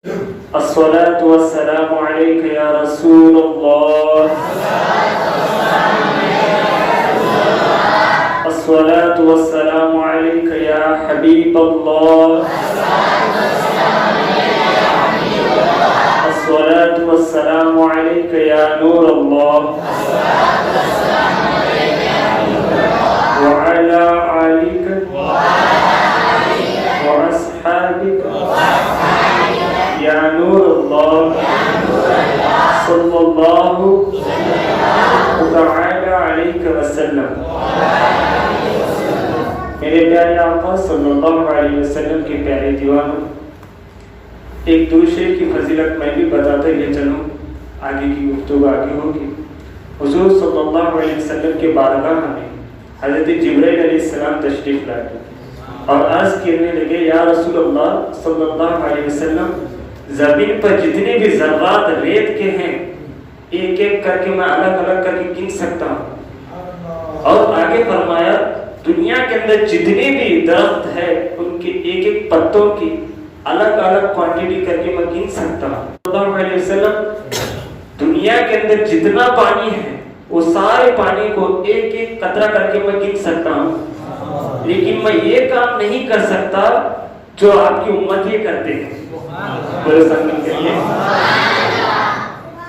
الصلاة والسلام عليك يا رسول الله. الصلاة والسلام عليك يا حبيب الله. الصلاة والسلام عليك يا نور الله. وعلى آلك وأصحابك يا نور الله صلى الله تعالى عليك وسلم. میرے پیارے آقا صلی اللہ علیہ وسلم کے پیارے دیوانوں، ایک دوسرے کی فضیلت میں بھی بتاتا ہی چلوں، آگے کی گفتگو آگے ہوگی. حضور صلی اللہ علیہ وسلم کے بارگاہ میں حضرت جبرائیل علیہ السلام تشریف لائے اور عرض کرنے لگے، یا رسول اللہ صلی اللہ علیہ وسلم، زمین پر جتنے بھی ذرات ریت کے ہیں ایک ایک کر کے میں الگ الگ کر کے گن سکتا ہوں. اور آگے فرمایا، دنیا کے اندر جتنے بھی درخت ہے ان کے ایک ایک پتوں کی الگ الگ کوانٹٹی کر کے میں گن سکتا ہوں. صلی اللہ علیہ وسلم، دنیا کے اندر جتنا پانی ہے وہ سارے پانی کو ایک ایک قطرہ کر کے میں گن سکتا ہوں، لیکن میں یہ کام نہیں کر سکتا جو آپ کی امت یہ کرتے ہیں.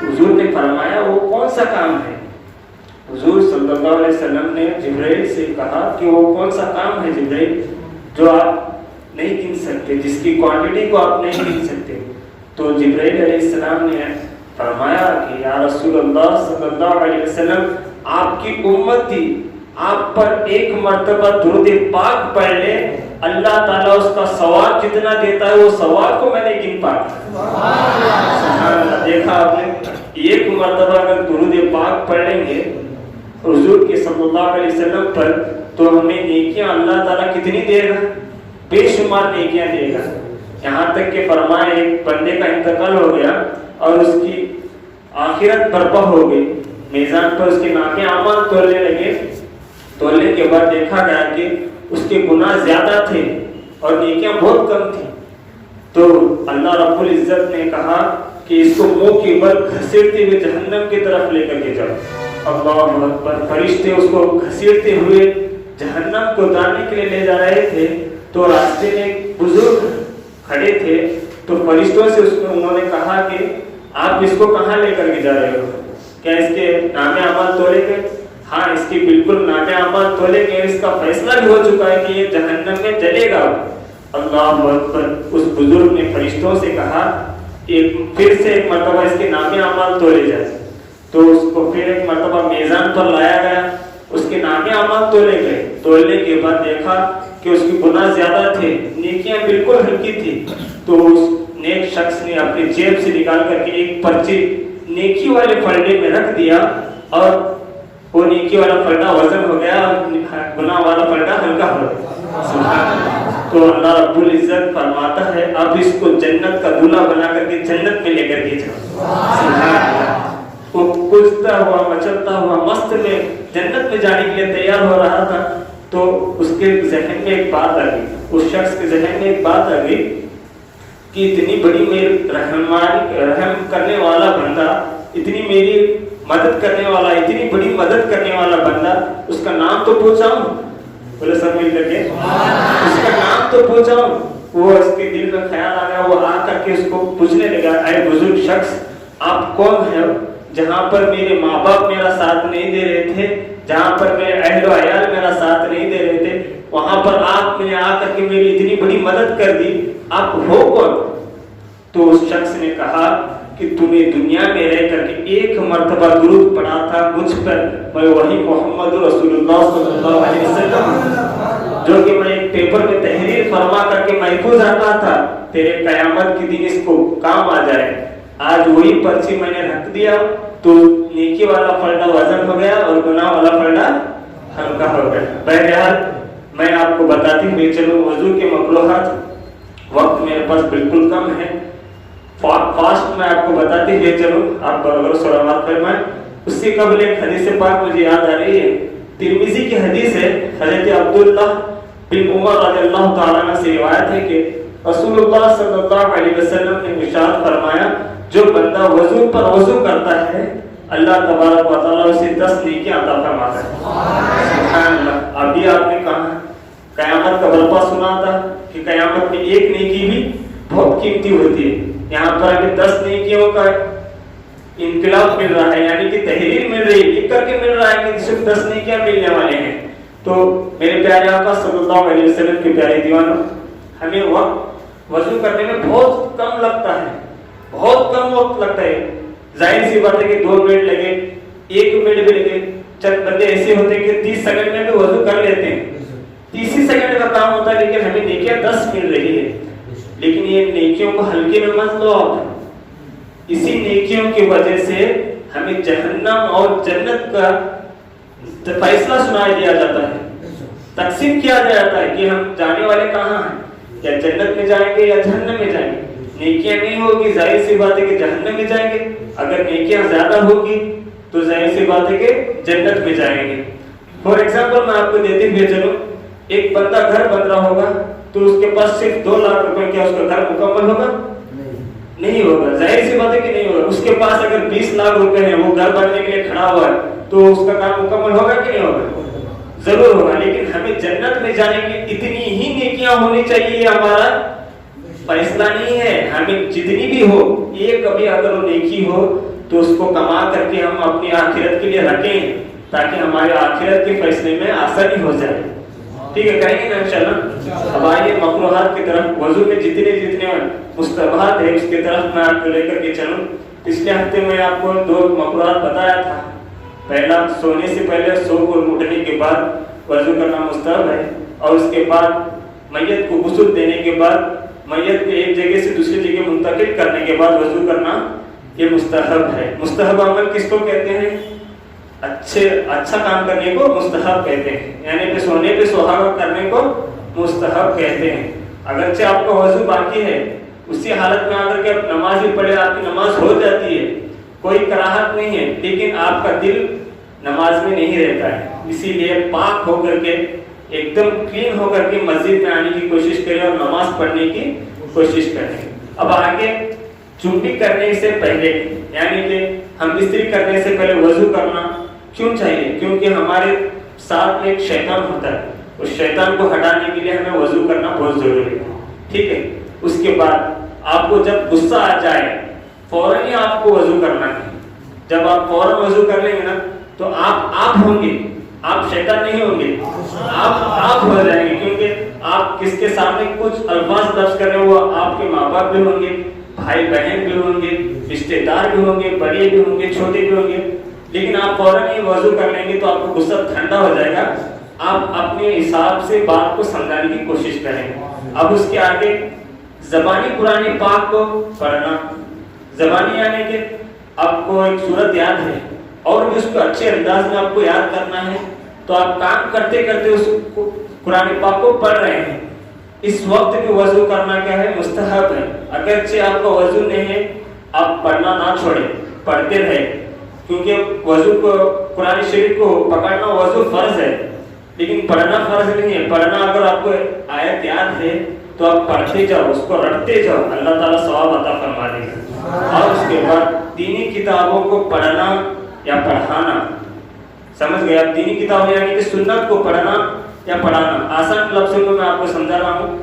حضور نے فرمایا وہ کون سا کام ہے؟ حضور صلی اللہ علیہ وسلم نے جبرائیل سے کہا کہ وہ کون سا کام ہے جبرائیل جو آپ نہیں گن سکتے، جس کی کوانٹٹی کو آپ نہیں گن سکتے؟ تو جبرائیل علیہ السلام نے فرمایا کہ یا رسول اللہ صلی اللہ علیہ وسلم، آپ کی امت تھی، آپ پر ایک مرتبہ درود پاک پڑھ لے، اللہ تعالیٰ اس کا ثواب جتنا دیتا ہے وہ ثواب کو میں نے گن پایا. دیکھا آپ نے، ایک مرتبہ اگر درود پاک پڑھ لیں گے حضور کے صلی اللہ علیہ وسلم پر تو ہمیں نیکیاں اللہ تعالیٰ کتنی دے گا؟ بے شمار نیکیاں دے گا. یہاں تک کہ فرمایا ایک بندے کا انتقال ہو گیا اور اس کی آخرت برپا ہو گئی، میزان پر اس کے نامے اعمال تولنے لگے. تولنے کے بعد دیکھا گیا کہ اس کے گناہ زیادہ تھے اور نیکیاں بہت کم تھیں. تو اللہ رب العزت نے کہا کہ اس کو منہ کے بل گھسیٹتے ہوئے جہنم کی طرف لے کر کے جاؤ. اللہ اکبر. فرشتے اس کو گھسیٹتے ہوئے جہنم کو ڈالنے کے لیے لے جا رہے تھے تو راستے میں ایک بزرگ کھڑے تھے. تو فرشتوں سے انہوں نے کہا کہ آپ اس کو کہاں لے کر کے جا رہے ہو؟ کیا اس کے نامے اعمال تولے گئے؟ ہاں، اس کی بالکل نامے اعمال تولے گئے، اس کا فیصلہ بھی ہو چکا ہے کہ یہ جہنم میں جلے گا. اللہ اکبر. اس بزرگ نے فرشتوں سے کہا پھر سے ایک مرتبہ اس کے نامے اعمال تولے جائے. تو اس کو پھر ایک مرتبہ میزان پر لایا گیا، اس کے نامے اعمال تولے گئے. تولنے کے بعد دیکھا کہ اس کے گناہ زیادہ تھے، نیکیاں بالکل ہلکی تھی. تو اس نیک شخص نے اپنی جیب سے نکال کر کے ایک پرچی نیکی والے پلڑے میں رکھ دیا اور وہ نیکی والا پلڑا وزن ہو گیا اور گناہ والا پلڑا ہلکا ہو گیا. سبحان اللہ. تو اللہ رب العزت فرماتا ہے اب اس کو جنت کا دولہا بنا کر کے جنت میں لے کر کے جاؤ. سبحان اللہ. وہ کودتا ہوا مچلتا ہوا مست میں جنت میں جانے کے لیے تیار ہو رہا تھا تو اس کے ذہن میں ایک بات آ گئی، اس شخص کے ذہن میں ایک بات آ گئی کہ اتنی بڑی میری رحم کرنے والا بندہ، اتنی میری مدد کرنے والا، اتنی بڑی مدد کرنے والا بندہ، اس کا نام تو پوچھاؤں. بولے سب مل کر کے اس کا نام تو پوچھاؤں. وہ اس کے دل میں خیال آ گیا، وہ آ کر کے اس کو پوچھنے لگا، اے بزرگ شخص، آپ کون ہیں؟ جہاں پر میرے ماں باپ میرا ساتھ نہیں دے رہے تھے، جہاں پر میرے اہل و عیال میرا ساتھ نہیں دے رہے تھے، وہاں پر آپ نے آ کر کے میری اتنی بڑی مدد کر دی، آپ ہو کون؟ تو اس شخص نے کہا کہ تم نے دنیا میں رہ کر کے ایک مرتبہ درود پڑھا تھا مجھ پر، میں وہی محمد رسول اللہ صلی اللہ علیہ وسلم جو کہ میں ایک پیپر میں تحریر فرما کر کے محفوظ رکھا تھا، تیرے قیامت کے دن اس کو کام آ جائے. آج وہی پرچی میں نے رکھ دیا تو نیکی والا پلڑا وزن ہو گیا اور گناہ والا پلڑا ہلکا ہو گیا. بہرحال میں آپ کو بتاتی ہوئی چلوں وضو کے مکروہات. وقت میرے پاس بالکل کم ہے، فاسٹ میں آپ کو بتاتی ہوئے چلوں، آپ غور و سلامات فرمائیں. اس سے قبل ایک حدیث پاک مجھے یاد آ رہی ہے، ترمذی کی حدیث ہے. حضرت عبداللہ بن عمر رضی اللہ تعالیٰ عنہ سے روایت ہے کہ رسول اللہ صلی اللہ علیہ وسلم نے ارشاد فرمایا جو بندہ وضو پر وضو کرتا ہے اللہ تبارک و تعالیٰ اسے 10 نیکیاں عطا فرماتا ہے. سبحان اللہ. ابھی آپ نے کہا قیامت کا برپا سنا تھا کہ قیامت میں ایک نیکی بھی بہت قیمتی ہوتی ہے. یہاں پر ابھی 10 نیکیوں کا انقلاب مل رہا ہے, یعنی کہ تحریر مل رہی ہے, لکھ کر کے مل رہا ہے کہ صرف 10 نیکیاں ملنے والے ہیں. تو میرے پیارے آقا صلی اللہ علیہ وسلم کے پیارے دیوانوں, ہمیں وقت وضو کرنے میں بہت کم لگتا ہے, بہت کم وقت لگتا ہے. ظاہر سی بات ہے کہ 2 منٹ لگے, 1 منٹ بھی لگے. چند بندے ایسے ہوتے ہیں کہ 30 سیکنڈ میں بھی وضو کر لیتے ہیں, 30 سیکنڈ کا کام ہوتا ہے, لیکن ہمیں نیکیاں 10 مل رہی ہے. لیکن یہ نیکیوں کو ہلکے میں مت لو آپ. اسی نیکیوں کی وجہ سے ہمیں جہنم اور جنت کا فیصلہ سنایا دیا جاتا ہے, تقسیم کیا جاتا ہے کہ ہم جانے والے کہاں ہیں, یا جنت میں جائیں گے یا جہنم میں جائیں گے. نیکیاں نہیں ہوگی ظاہر سی بات ہے کہ جہنم میں جائیں گے, اگر نیکیاں زیادہ ہوگی تو ظاہر سی بات ہے کہ جنت میں جائیں گے. فار ایگزامپل میں آپ کو دیتے ہوئے چلو, ایک بندہ گھر بن رہا ہوگا تو اس کے پاس صرف 2 لاکھ روپے, کیا اس کا گھر مکمل ہوگا؟ نہیں ہوگا. ظاہر سی بات ہے کہ نہیں ہوگا. اس کے پاس اگر 20 لاکھ روپے ہیں, وہ گھر بننے کے لیے کھڑا ہوا ہے, تو اس کا کام مکمل ہوگا کہ نہیں ہوگا؟ ضرور ہوگا. لیکن ہمیں جنت میں جانے کی اتنی ہی نیکیاں ہونی چاہیے, یہ ہمارا فیصلہ نہیں ہے. ہمیں جتنی بھی ہو, ایک کبھی اگر وہ نیکی ہو تو اس کو کما کر کے ہم اپنی آخرت کے لیے رکھیں, تاکہ ہمارے آخرت کے فیصلے میں آسانی ہو جائے. ٹھیک ہے, کریں گے نا انشاءاللہ. اب آئیے مکروہات کی طرف. وضو میں جتنے مستحبات ہیں اس کی طرف میں آپ کو لے کر کے چلوں. پچھلے ہفتے میں آپ کو 2 مکروہات بتایا تھا. پہلا, سونے سے پہلے سو کو اٹھنے کے بعد وضو کرنا مستحب ہے, اور اس کے بعد میت کو غسل دینے کے بعد میت کو ایک جگہ سے دوسری جگہ منتقل کرنے کے بعد وضو کرنا یہ مستحب ہے. مستحب عمل کس کو کہتے ہیں؟ اچھا کام کرنے کو مستحب کہتے ہیں, یعنی کہ سونے پہ سہاگا کرنے کو مستحب کہتے ہیں. اگرچہ آپ کا وضو باقی ہے, اسی حالت میں آ کر کے آپ نماز بھی پڑھے, آپ کی نماز ہو جاتی ہے, کوئی کراہت نہیں ہے, لیکن آپ کا دل نماز میں نہیں رہتا ہے. اسی لیے پاک ہو کر کے, ایک دم کلین ہو کر کے مسجد میں آنے کی کوشش کریں اور نماز پڑھنے کی کوشش کریں. اب آگے چنبی کرنے سے پہلے, یعنی کہ ہم بستری کرنے سے پہلے وضو کرنا کیوں چاہیے؟ کیونکہ ہمارے ساتھ میں ایک شیطان ہوتا ہے, اس شیطان کو ہٹانے کے لیے ہمیں وضو کرنا بہت ضروری ہے. ٹھیک ہے. اس کے بعد آپ کو جب غصہ آ جائے فوراً ہی آپ کو وضو کرنا ہے. جب آپ فوراً وضو کر لیں گے نا تو آپ ہوں گے, آپ شیطان نہیں ہوں گے, آپ ہو جائیں گے. کیونکہ آپ کس کے سامنے کچھ الفاظ لفظ کر رہے ہو, آپ کے ماں باپ بھی ہوں گے, بھائی بہن بھی ہوں گے, رشتے دار بھی ہوں گے, بڑے بھی ہوں گے, چھوٹے بھی ہوں گے. لیکن آپ فوراً ہی وضو کر لیں گے تو آپ کو غصہ ٹھنڈا ہو جائے گا. آپ اپنے حساب سے بات کو سمجھانے کی کوشش کریں. اب اس کے آگے زبانی قرآن پاک کو پڑھنا. زبانی یعنی کہ آپ کو ایک سورت یاد ہے اور بھی اس کو اچھے انداز میں آپ کو یاد کرنا ہے, تو آپ کام کرتے کرتے اس کو قرآن پاک کو پڑھ رہے ہیں. اس وقت بھی وضو کرنا کیا ہے؟ مستحب ہے. اگرچہ آپ کا وضو نہیں ہے, آپ پڑھنا نہ چھوڑیں, پڑھتے رہیں, کیونکہ وضو کو, قرآن شریف کو پکڑنا وضو فرض ہے, لیکن پڑھنا فرض نہیں ہے. پڑھنا اگر آپ کو آیت یاد ہے تو آپ پڑھتے جاؤ, اس کو رٹتے جاؤ, اللہ تعالیٰ ثواب عطا فرما دے گا. اور اس کے بعد دینی کتابوں کو پڑھنا یا پڑھانا, سمجھ گئے آپ؟ دینی کتابیں یعنی کہ سنت کو پڑھنا یا پڑھانا. آسان لفظوں میں آپ کو سمجھا رہا ہوں.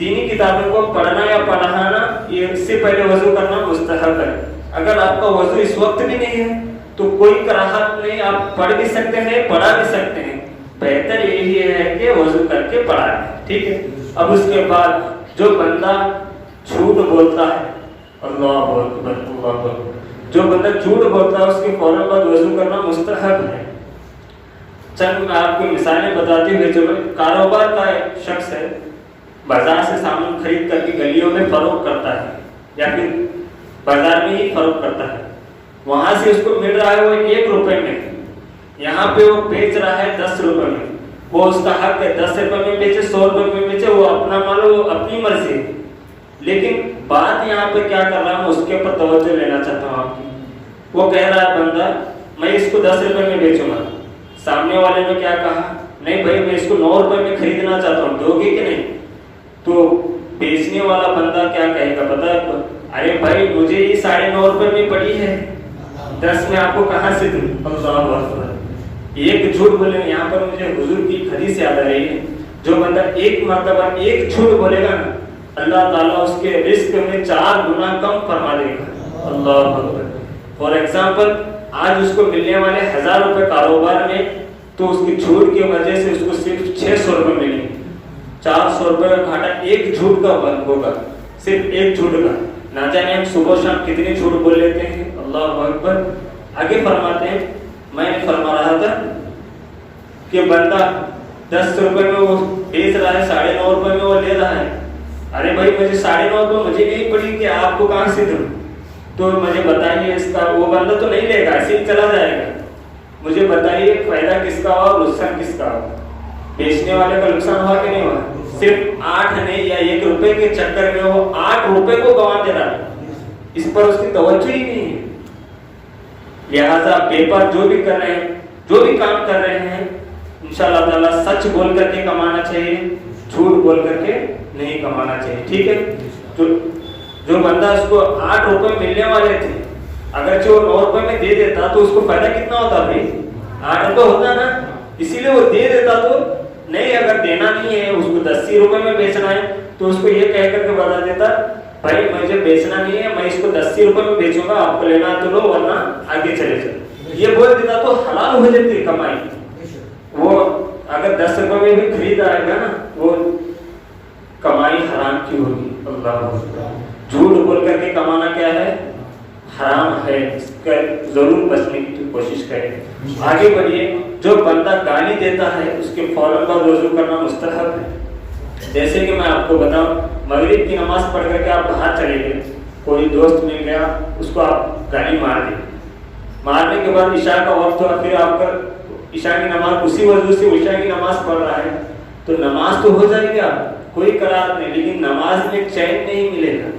دینی کتابوں کو پڑھنا یا پڑھانا, یہ اس سے پہلے وضو کرنا مستحب ہے. اگر آپ کا وضو اس وقت بھی نہیں ہے تو کوئی کراہت نہیں, آپ پڑھ بھی سکتے ہیں, پڑھا بھی سکتے ہیں. بہتر یہی ہے کہ وضو کر کے پڑھائیں. ٹھیک ہے. اب اس کے بعد جو بندہ جھوٹ بولتا ہے, اللہ اکبر اللہ اکبر, جو بندہ جھوٹ بولتا ہے اس کے فوراً بعد وضو کرنا مستحب ہے. چند میں آپ کو مثالیں بتاتے ہوئے چلو. کاروبار کا ایک شخص ہے, بازار سے سامان خرید کر کے گلیوں میں فروخت کرتا ہے, یا پھر بازار میں ہی فروخت کرتا ہے. وہاں سے اس کو مل رہا ہے وہ 1 روپے میں, یہاں پہ وہ بیچ رہا ہے 10 روپے میں. وہ اس کا حق ہے 10 روپے میں بیچے, 100 روپے میں بیچے, وہ اپنا مال, وہ اپنی مرضی ہے. لیکن بات یہاں پہ کیا کر رہا ہوں, اس کے اوپر توجہ لینا چاہتا ہوں آپ کی. وہ کہہ رہا ہے بندہ میں اس کو 10 روپے میں بیچوں گا. سامنے والے نے کیا کہا, نہیں بھائی میں اس کو 9 روپے میں خریدنا چاہتا ہوں, دو گے کہ نہیں؟ تو بیچنے والا بندہ کیا کہے گا پتا ہے؟ ارے بھائی مجھے یہ 9.5 روپے میں پڑی ہے، 10 میں آپ کو کہاں سے دوں؟ اللہ اکبر، ایک جھوٹ بولے. یہاں پر مجھے حضور کی حدیث یاد آ رہی ہے، جو بندہ ایک مرتبہ ایک جھوٹ بولے گا نا، اللہ تعالیٰ اس کے رزق میں 4 گنا کم فرما دے گا. اللہ اکبر. فار ایگزامپل آج اس کو ملنے والے 1000 روپے کاروبار میں، تو اس کی جھوٹ کی وجہ سے اس کو صرف 600 روپے ملیں گے. 400 روپے کا گھاٹا ایک جھوٹ کا ہوگا، صرف ایک جھوٹ کا. نہ جانے ہم صبح شام کتنے جھوٹ بول لیتے ہیں. اللہ اکبر. آگے فرماتے ہیں، میں نے فرما رہا تھا کہ بندہ 10 روپے میں وہ بیچ رہا ہے، 9.5 روپے میں وہ لے رہا ہے. ارے بھائی مجھے 9.5 روپے مجھے نہیں پڑی کہ آپ کو کہاں سے دوں؟ تو مجھے بتائیے اس کا. وہ بندہ تو نہیں لے گا، ایسے ہی چلا جائے گا. مجھے بتائیے فائدہ کس کا ہوا اور نقصان کس کا ہوا؟ بیچنے والے کا نقصان ہوا کہ نہیں ہوا؟ صرف 8 آنے یا 1 روپے کے چکر میں وہ 8 روپے کو گوا دے رہا ہے. اس پر اس کی توجہ ہی نہیں ہے. لہذا پیپر جو بھی کر رہے ہیں، جو بھی کام کر رہے ہیں، انشاءاللہ تعالیٰ سچ بول کر کے کمانا چاہیے، جھوٹ بول کر کے نہیں کمانا چاہیے. ٹھیک ہے. جو بندہ اس کو 8 روپے ملنے والے تھے، اگرچہ وہ 9 روپے میں دے دیتا تو اس کو فائدہ کتنا ہوتا بھائی؟ 8 روپے ہوتا نا. اسی لیے وہ دے دیتا. تو نہیں، اگر دینا نہیں ہے، اس کو 10 روپے میں بیچنا ہے، تو اس کو یہ کہہ کر کے بتا دیتا بھائی مجھے بیچنا نہیں ہے، میں اس کو 10 روپے میں بیچوں گا، آپ کو لینا تو لو ورنہ آگے چلے جائے. یہ بول دیتا تو حلال ہو جاتی کمائی. وہ اگر 10 روپے میں بھی خرید آئے گا نا، وہ کمائی حرام کی ہوگی. اللہ. جھوٹ بول کر کے کمانا کیا ہے؟ حرام ہے. اس کا ضرور بچنے کی کوشش کریں. آگے بڑھیے. جو بندہ گالی دیتا ہے اس کے فوراً بعد وضو کرنا مستحب ہے. جیسے کہ میں آپ کو بتاؤں، مغرب کی نماز پڑھ کر کے آپ باہر چلے گئے، کوئی دوست مل گیا، اس کو آپ گالی مار دی. مارنے کے بعد عشاء کا وقت ہوا، پھر آپ کا عشاء کی نماز اسی وضو سے عشاء کی نماز پڑھ رہا ہے، تو نماز تو ہو جائے گا، کوئی قرار نہیں، لیکن نماز میں چین نہیں ملے گا.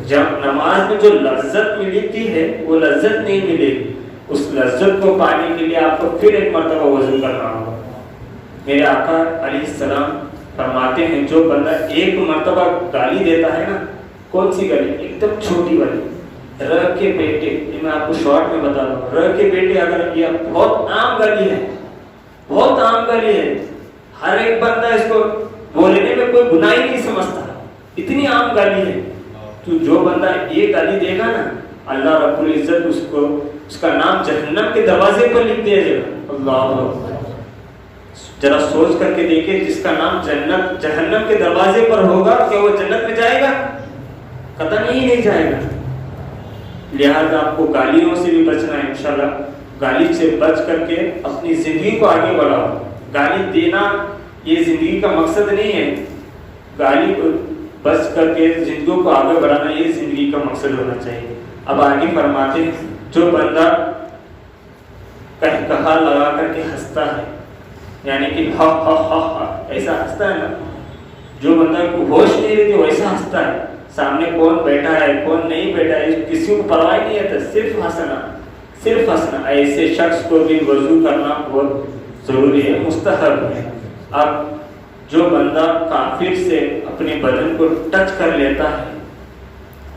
جب نماز میں جو لذت ملتی ہے وہ لذت نہیں ملے گی. اس لذت کو پانے کے لیے آپ کو پھر ایک مرتبہ وضو کرنا ہوگا. میرے آقا علیہ السلام فرماتے ہیں جو بندہ ایک مرتبہ گالی دیتا ہے نا، کون سی گالی؟ ایک دم چھوٹی والی، ر کے بیٹے. یہ میں آپ کو شارٹ میں بتا دوں، ر کے بیٹے. اگر یہ بہت عام گالی ہے، بہت عام گالی ہے، ہر ایک بندہ اس کو بولنے میں کوئی گناہ ہی نہیں سمجھتا، اتنی عام گالی ہے. تو جو بندہ یہ گالی دے گا نا، اللہ رب العزت اس کا نام جہنم کے دروازے پر لکھ دیا جائے گا. اللہ. ذرا سوچ کر کے دیکھیں، جس کا نام جہنم کے دروازے پر ہوگا، کیا وہ جنت میں جائے گا؟ قطعاً ہی نہیں جائے گا. لہذا آپ کو گالیوں سے بھی بچنا ہے. انشاءاللہ گالی سے بچ کر کے اپنی زندگی کو آگے بڑھاؤ. گالی دینا یہ زندگی کا مقصد نہیں ہے. گالی کو بچ کر کے زندگی کو آگے بڑھانا یہ زندگی کا مقصد ہونا چاہیے. اب آگے فرماتے ہیں، جو بندہ کہا لگا کر کے ہنستا ہے، یعنی کہ ہا ہا ہا ہا ایسا ہنستا ہے نا، جو بندہ کو ہوش نہیں رہتی ویسا ہنستا ہے. سامنے کون بیٹھا ہے کون نہیں بیٹھا ہے کسی کو پرواہ نہیں ہے، صرف ہنسنا، صرف ہنسنا. ایسے شخص کو بھی وضو کرنا بہت ضروری ہے، مستحب ہے. اب جو بندہ کافر سے اپنے بدن کو ٹچ کر لیتا ہے،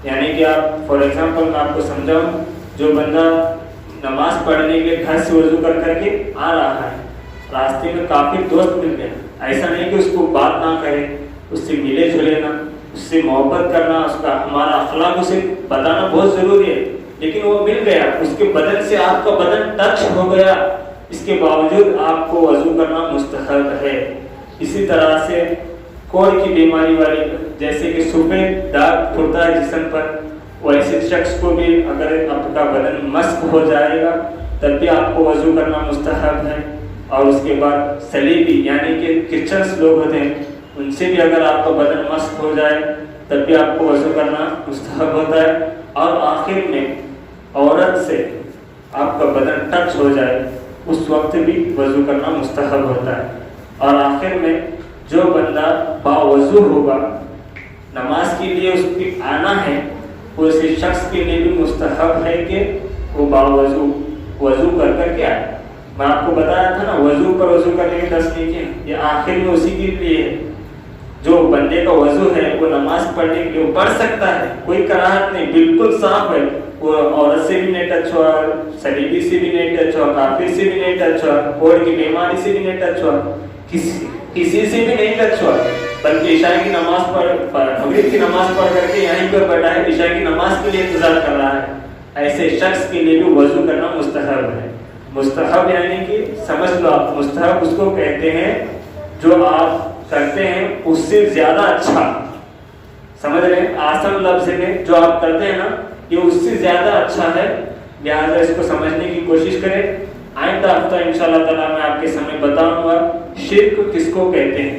یعنی کہ آپ فار ایگزامپل میں آپ کو سمجھاؤں، جو بندہ نماز پڑھنے کے گھر سے وضو کر کر کے آ رہا ہے، راستے میں کافر دوست مل گیا، ایسا نہیں کہ اس کو بات نہ کرے، اس سے ملے جلے نا، اس سے محبت کرنا، اس کا ہمارا اخلاق اسے بتانا بہت ضروری ہے. لیکن وہ مل گیا، اس کے بدن سے آپ کا بدن ٹچ ہو گیا، اس کے باوجود آپ کو وضو کرنا مستحب ہے. اسی طرح سے کوڑ کی بیماری والے، جیسے کہ سفید داغ پھرتا ہے جسم پر، ویسے شخص کو بھی اگر آپ کا بدن مسک ہو جائے گا تب بھی آپ کو وضو کرنا مستحب ہے. اور اس کے بعد سلیبی یعنی کہ کرسچنس لوگ ہوتے ہیں، ان سے بھی اگر آپ کا بدن مسک ہو جائے تب بھی آپ کو وضو کرنا مستحب ہوتا ہے. اور آخر میں عورت سے آپ کا بدن ٹچ ہو جائے اس وقت بھی وضو کرنا مستحب ہوتا ہے. اور آخر میں جو بندہ باوضو ہوگا، نماز کے لیے اس کی آنا ہے، اسی شخص کے لیے بھی مستحب ہے کہ وہ باوضو وضو کر کے آئے. میں آپ کو بتایا تھا نا، وضو پر وضو کرنے کے 10 نیکیاں، یہ آخر میں اسی کے لیے ہے. جو بندے بندے کا وضو ہے وہ نماز پڑھنے کے لیے پڑھ سکتا ہے, کوئی کراہت نہیں, بالکل صاف ہے, وہ عورت سے بھی نہیں ٹچ ہوا, سلیبی سے بھی نہیں ٹچ ہوا, کافر سے بھی نہیں ٹچ ہوا, کوڑ کی بیماری سے بھی نہیں ٹچ ہوا, کسی سے بھی نہیں ٹچ ہوا, بلکہ عشاء کی نماز مغرب کی نماز پڑھ کر کے یہیں پر بیٹھا ہے, عشاء کی نماز کے لیے انتظار کر رہا ہے. ایسے شخص کے لیے بھی وضو کرنا مستحب ہے. مستحب یعنی کہ سمجھ لو آپ, مستحب اس کو کہتے ہیں جو آپ کرتے ہیں اس سے زیادہ اچھا, سمجھ رہے ہیں, آسان لفظ میں جو آپ کرتے ہیں نا یہ اس سے زیادہ اچھا ہے, لہٰذا اس کو سمجھنے کی کوشش کریں. آئندہ ہفتہ انشاءاللہ تعالیٰ میں آپ کے سامنے بتاؤں گا شرک کس کو کہتے ہیں,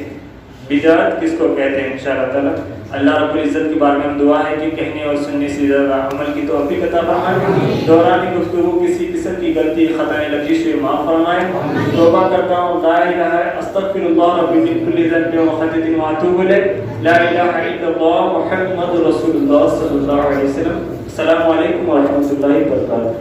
بدعت کس کو کہتے ہیں انشاءاللہ تعالیٰ. اللہ رب العزت کی بارگاہ میں دعا ہے کہ کہنے اور سننے سے زیادہ عمل کی توفیق عطا فرمائے. دوران گفتگو کسی قسم کی غلطی خطائیں لفظی سے معاف فرمائے. توبہ کرتا ہوں, لا الہ استغفر اللہ ربی من کل ذنب و خطیئۃ و اتوب الیہ, لا الہ الا اللہ محمد رسول اللہ صلی اللہ علیہ وسلم. السلام علیکم ورحمۃ اللہ وبرکاتہ.